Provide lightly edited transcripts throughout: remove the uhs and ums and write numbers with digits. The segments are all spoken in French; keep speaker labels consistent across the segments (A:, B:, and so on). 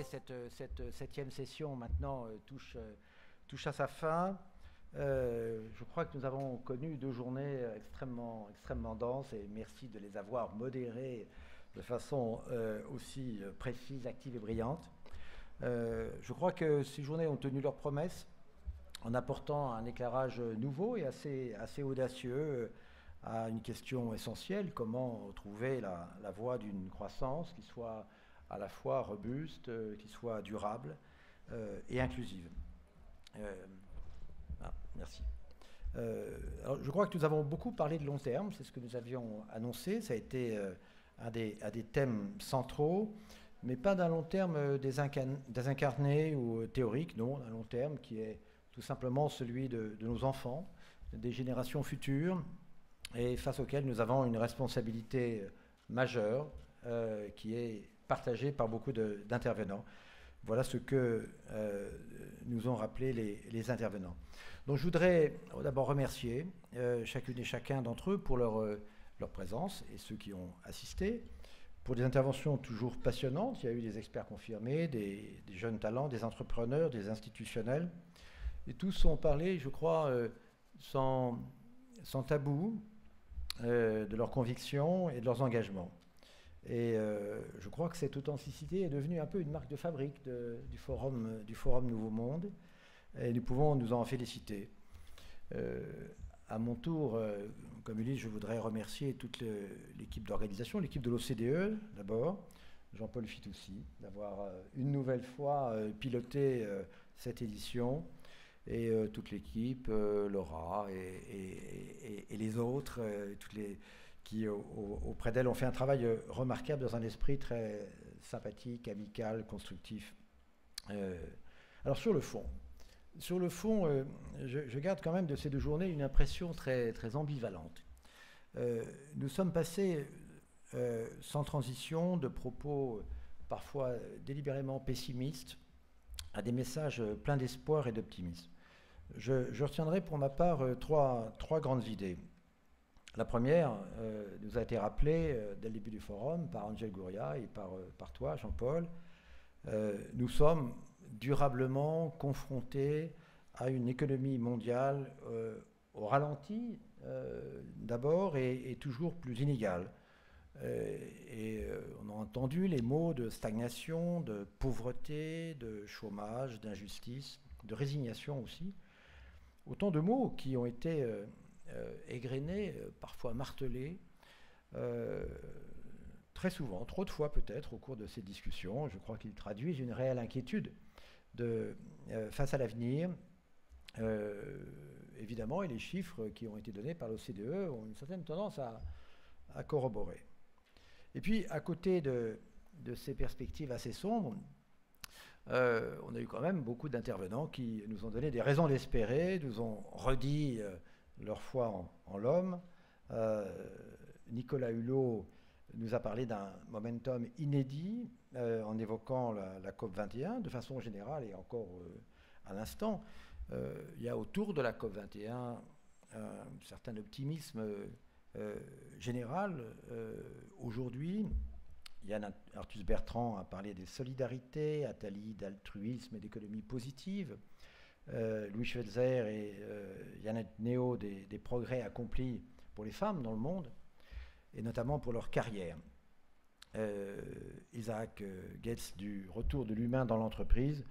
A: cette septième session maintenant touche à sa fin. Je crois que nous avons connu 2 journées extrêmement denses et merci de les avoir modérées de façon aussi précise, active et brillante. Je crois que ces journées ont tenu leurs promesses en apportant un éclairage nouveau et assez audacieux à une question essentielle: comment trouver la voie d'une croissance qui soit à la fois robuste, qui soit durable et inclusive. Merci. Alors je crois que nous avons beaucoup parlé de long terme, c'est ce que nous avions annoncé, ça a été un des thèmes centraux, mais pas d'un long terme désincarné ou théorique, non, d'un long terme qui est tout simplement celui de nos enfants, des générations futures, et face auxquelles nous avons une responsabilité majeure qui est partagée par beaucoup d'intervenants. Voilà ce que nous ont rappelé les intervenants. Donc je voudrais d'abord remercier chacune et chacun d'entre eux pour leur présence et ceux qui ont assisté, pour des interventions toujours passionnantes. Il y a eu des experts confirmés, des jeunes talents, des entrepreneurs, des institutionnels, et tous ont parlé, je crois, sans tabou, de leurs convictions et de leurs engagements. Et je crois que cette authenticité est devenue un peu une marque de fabrique du forum Nouveau Monde, et nous pouvons nous en féliciter. À mon tour, comme Ulysse, je voudrais remercier toute l'équipe d'organisation, l'équipe de l'OCDE d'abord, Jean-Paul Fitoussi, d'avoir une nouvelle fois piloté cette édition, et toute l'équipe, Laura et les autres, qui auprès d'elle ont fait un travail remarquable dans un esprit très sympathique, amical, constructif. Alors sur le fond, je garde quand même de ces 2 journées une impression très ambivalente. Nous sommes passés sans transition de propos parfois délibérément pessimistes à des messages pleins d'espoir et d'optimisme. Je retiendrai pour ma part trois grandes idées. La première nous a été rappelée dès le début du forum par Angel Gouria et par toi, Jean-Paul. Nous sommes durablement confrontés à une économie mondiale au ralenti d'abord et toujours plus inégale. On a entendu les mots de stagnation, de pauvreté, de chômage, d'injustice, de résignation aussi. Autant de mots qui ont été égrenés, parfois martelés, très souvent, trop de fois peut-être, au cours de ces discussions. Je crois qu'ils traduisent une réelle inquiétude face à l'avenir. Évidemment, et les chiffres qui ont été donnés par l'OCDE ont une certaine tendance à corroborer. Et puis, à côté de ces perspectives assez sombres, on a eu quand même beaucoup d'intervenants qui nous ont donné des raisons d'espérer, nous ont redit leur foi en l'homme. Nicolas Hulot nous a parlé d'un momentum inédit en évoquant la COP21 de façon générale et encore à l'instant. Il y a autour de la COP21 un certain optimisme général. Aujourd'hui, Yann Arthus Bertrand a parlé des solidarités, Attali d'altruisme et d'économie positive, Louis Schweitzer et Yannet Neo des progrès accomplis pour les femmes dans le monde, et notamment pour leur carrière. Isaac Getz du retour de l'humain dans l'entreprise.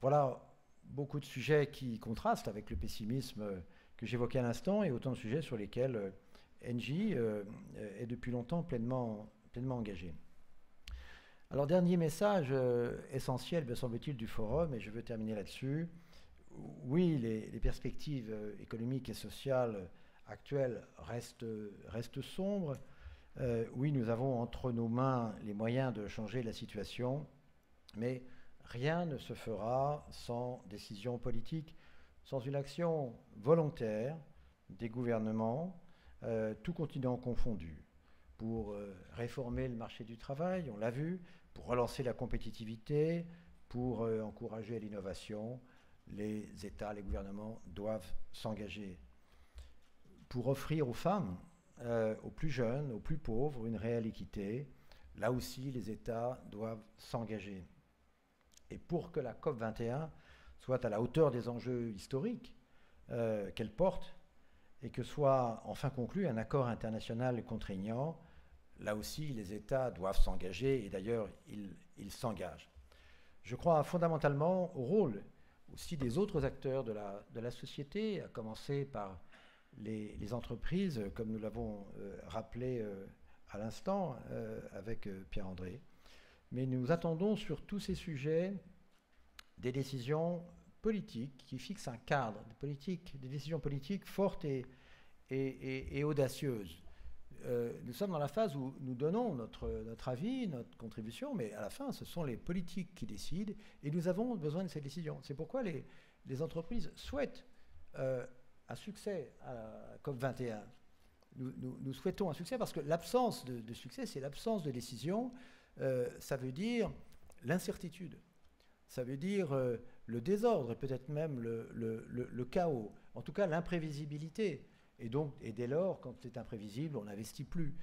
A: Voilà beaucoup de sujets qui contrastent avec le pessimisme que j'évoquais à l'instant, et autant de sujets sur lesquels Engie est depuis longtemps pleinement engagé. Alors, dernier message essentiel, me semble-t-il, du forum, et je veux terminer là-dessus. Oui, les perspectives économiques et sociales actuelles restent sombres. Oui, nous avons entre nos mains les moyens de changer la situation, mais rien ne se fera sans décision politique, sans une action volontaire des gouvernements, tout continent confondu, pour réformer le marché du travail, on l'a vu, pour relancer la compétitivité, pour encourager l'innovation. Les États, les gouvernements doivent s'engager pour offrir aux femmes, aux plus jeunes, aux plus pauvres, une réelle équité. Là aussi, les États doivent s'engager. Et pour que la COP 21 soit à la hauteur des enjeux historiques qu'elle porte et que soit enfin conclu un accord international contraignant, là aussi les États doivent s'engager et d'ailleurs ils s'engagent. Je crois fondamentalement au rôle aussi des autres acteurs de la société, à commencer par les entreprises, comme nous l'avons rappelé à l'instant avec Pierre-André. Mais nous attendons sur tous ces sujets des décisions politiques qui fixent un cadre, des décisions politiques fortes et audacieuses. Nous sommes dans la phase où nous donnons notre avis, notre contribution, mais à la fin, ce sont les politiques qui décident et nous avons besoin de ces décisions. C'est pourquoi les entreprises souhaitent un succès à la COP21. Nous souhaitons un succès parce que l'absence de succès, c'est l'absence de décision. Ça veut dire l'incertitude. Ça veut dire le désordre, peut-être même le chaos. En tout cas, l'imprévisibilité. Et dès lors, quand c'est imprévisible, on n'investit plus.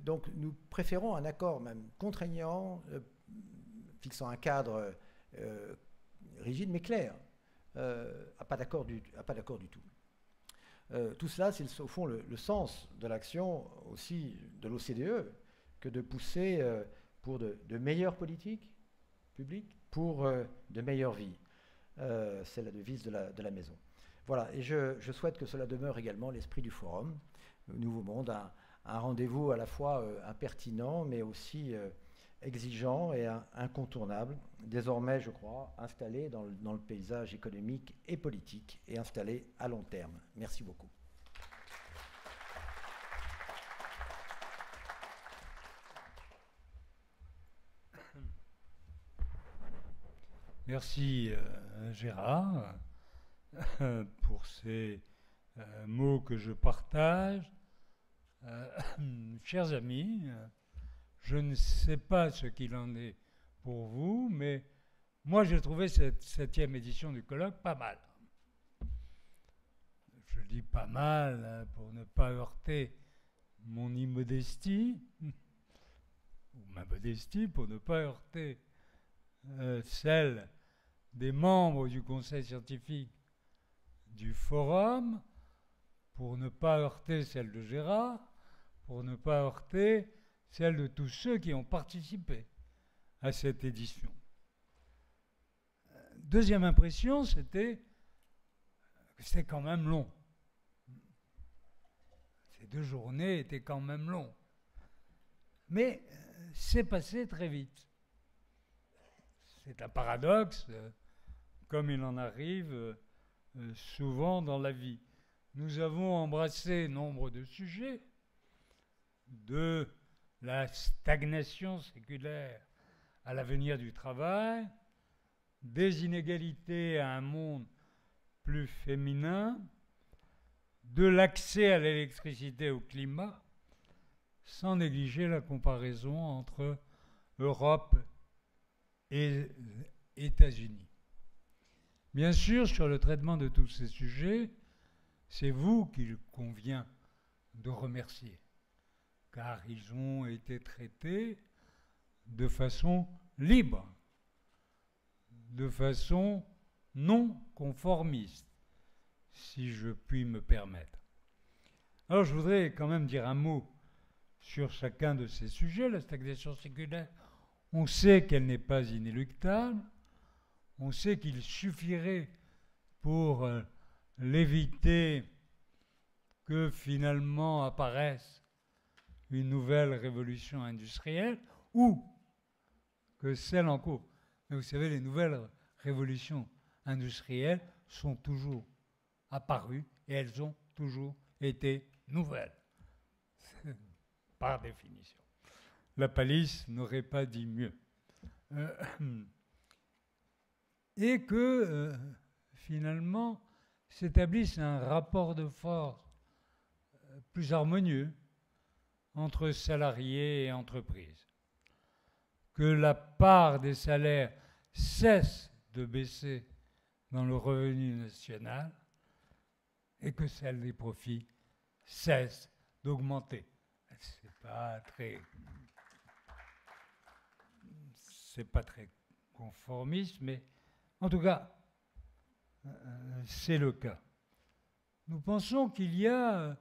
A: Donc nous préférons un accord même contraignant, fixant un cadre rigide mais clair, pas d'accord du tout. Tout cela, c'est au fond le sens de l'action aussi de l'OCDE, que de pousser pour de meilleures politiques publiques, pour de meilleures vies. C'est la devise de la maison. Voilà, et je souhaite que cela demeure également l'esprit du forum, Nouveau Monde, un rendez-vous à la fois impertinent, mais aussi exigeant et incontournable, désormais, je crois, installé dans le paysage économique et politique, et installé à long terme. Merci beaucoup.
B: Merci Gérard pour ces mots que je partage. Chers amis, je ne sais pas ce qu'il en est pour vous, mais moi j'ai trouvé cette 7e édition du colloque pas mal. Je dis pas mal pour ne pas heurter mon immodestie, ou ma modestie, pour ne pas heurter celle des membres du conseil scientifique du forum, pour ne pas heurter celle de Gérard, pour ne pas heurter celle de tous ceux qui ont participé à cette édition. Deuxième impression, c'était que c'était quand même long. Ces 2 journées étaient quand même longues. Mais c'est passé très vite. C'est un paradoxe, comme il en arrive souvent dans la vie. Nous avons embrassé nombre de sujets, de la stagnation séculaire à l'avenir du travail, des inégalités à un monde plus féminin, de l'accès à l'électricité et au climat, sans négliger la comparaison entre Europe et États-Unis. Bien sûr, sur le traitement de tous ces sujets, c'est vous qu'il convient de remercier, car ils ont été traités de façon libre, de façon non conformiste, si je puis me permettre. Alors je voudrais quand même dire un mot sur chacun de ces sujets. La stagnation séculaire, on sait qu'elle n'est pas inéluctable, on sait qu'il suffirait pour l'éviter que finalement apparaisse une nouvelle révolution industrielle ou que celle en cours. Mais vous savez, les nouvelles révolutions industrielles sont toujours apparues et elles ont toujours été nouvelles, par définition. La palisse n'aurait pas dit mieux. Et que finalement s'établisse un rapport de force plus harmonieux entre salariés et entreprises. Que la part des salaires cesse de baisser dans le revenu national et que celle des profits cesse d'augmenter. C'est pas très conformistes, mais en tout cas, c'est le cas. Nous pensons qu'il y a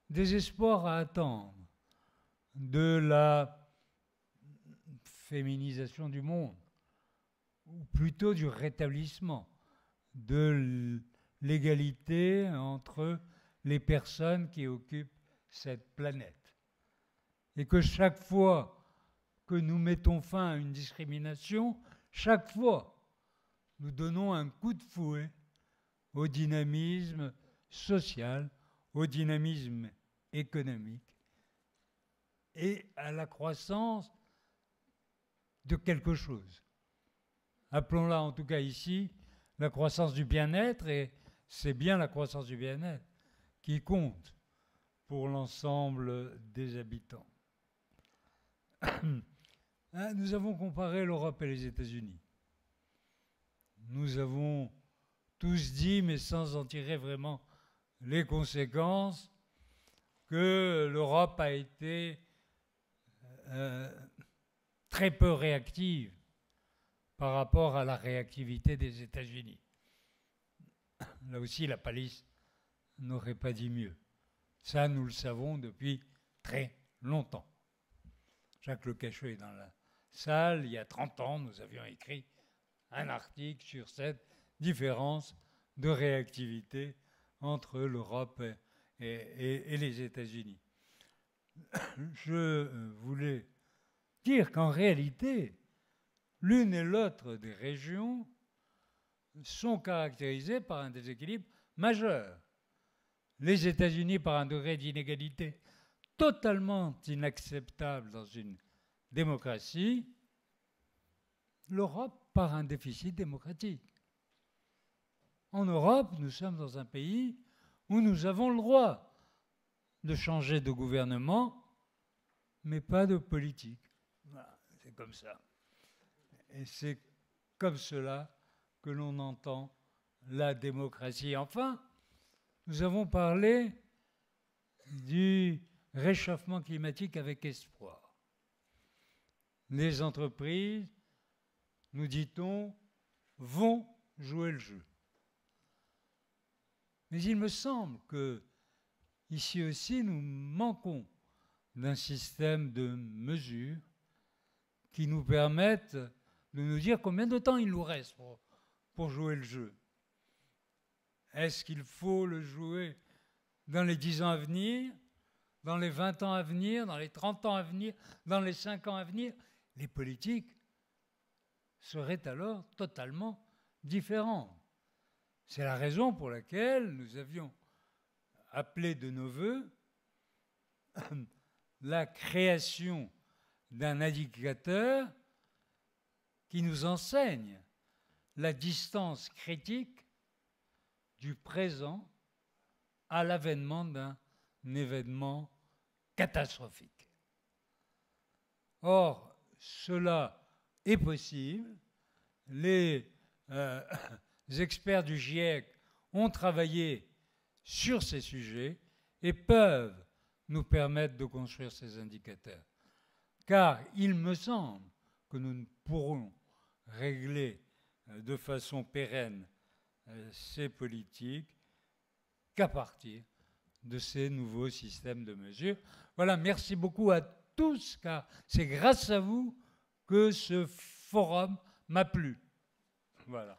B: des espoirs à attendre de la féminisation du monde, ou plutôt du rétablissement de l'égalité entre les personnes qui occupent cette planète. Et que chaque fois que nous mettons fin à une discrimination, chaque fois, nous donnons un coup de fouet au dynamisme social, au dynamisme économique et à la croissance de quelque chose. Appelons-la en tout cas ici la croissance du bien-être, et c'est bien la croissance du bien-être qui compte pour l'ensemble des habitants. Nous avons comparé l'Europe et les États-Unis. Nous avons tous dit, mais sans en tirer vraiment les conséquences, que l'Europe a été très peu réactive par rapport à la réactivité des États-Unis. Là aussi, la palisse n'aurait pas dit mieux. Ça, nous le savons depuis très longtemps. Jacques Lecacheux est dans la salle. Il y a 30 ans, nous avions écrit un article sur cette différence de réactivité entre l'Europe et les États-Unis. Je voulais dire qu'en réalité, l'une et l'autre des régions sont caractérisées par un déséquilibre majeur. Les États-Unis par un degré d'inégalité totalement inacceptable dans une démocratie, l'Europe par un déficit démocratique. En Europe, nous sommes dans un pays où nous avons le droit de changer de gouvernement, mais pas de politique. Voilà, c'est comme ça. Et c'est comme cela que l'on entend la démocratie. Enfin, nous avons parlé du réchauffement climatique avec espoir. Les entreprises, nous dit-on, vont jouer le jeu. Mais il me semble que ici aussi, nous manquons d'un système de mesures qui nous permettent de nous dire combien de temps il nous reste pour jouer le jeu. Est-ce qu'il faut le jouer dans les 10 ans à venir, dans les 20 ans à venir, dans les 30 ans à venir, dans les 5 ans à venir? Les politiques seraient alors totalement différentes. C'est la raison pour laquelle nous avions appelé de nos vœux la création d'un indicateur qui nous enseigne la distance critique du présent à l'avènement d'un événement catastrophique. Or, cela est possible. Les experts du GIEC ont travaillé sur ces sujets et peuvent nous permettre de construire ces indicateurs. Car il me semble que nous ne pourrons régler de façon pérenne ces politiques qu'à partir de ces nouveaux systèmes de mesure. Voilà, merci beaucoup à tous, car c'est grâce à vous que ce forum m'a plu. Voilà.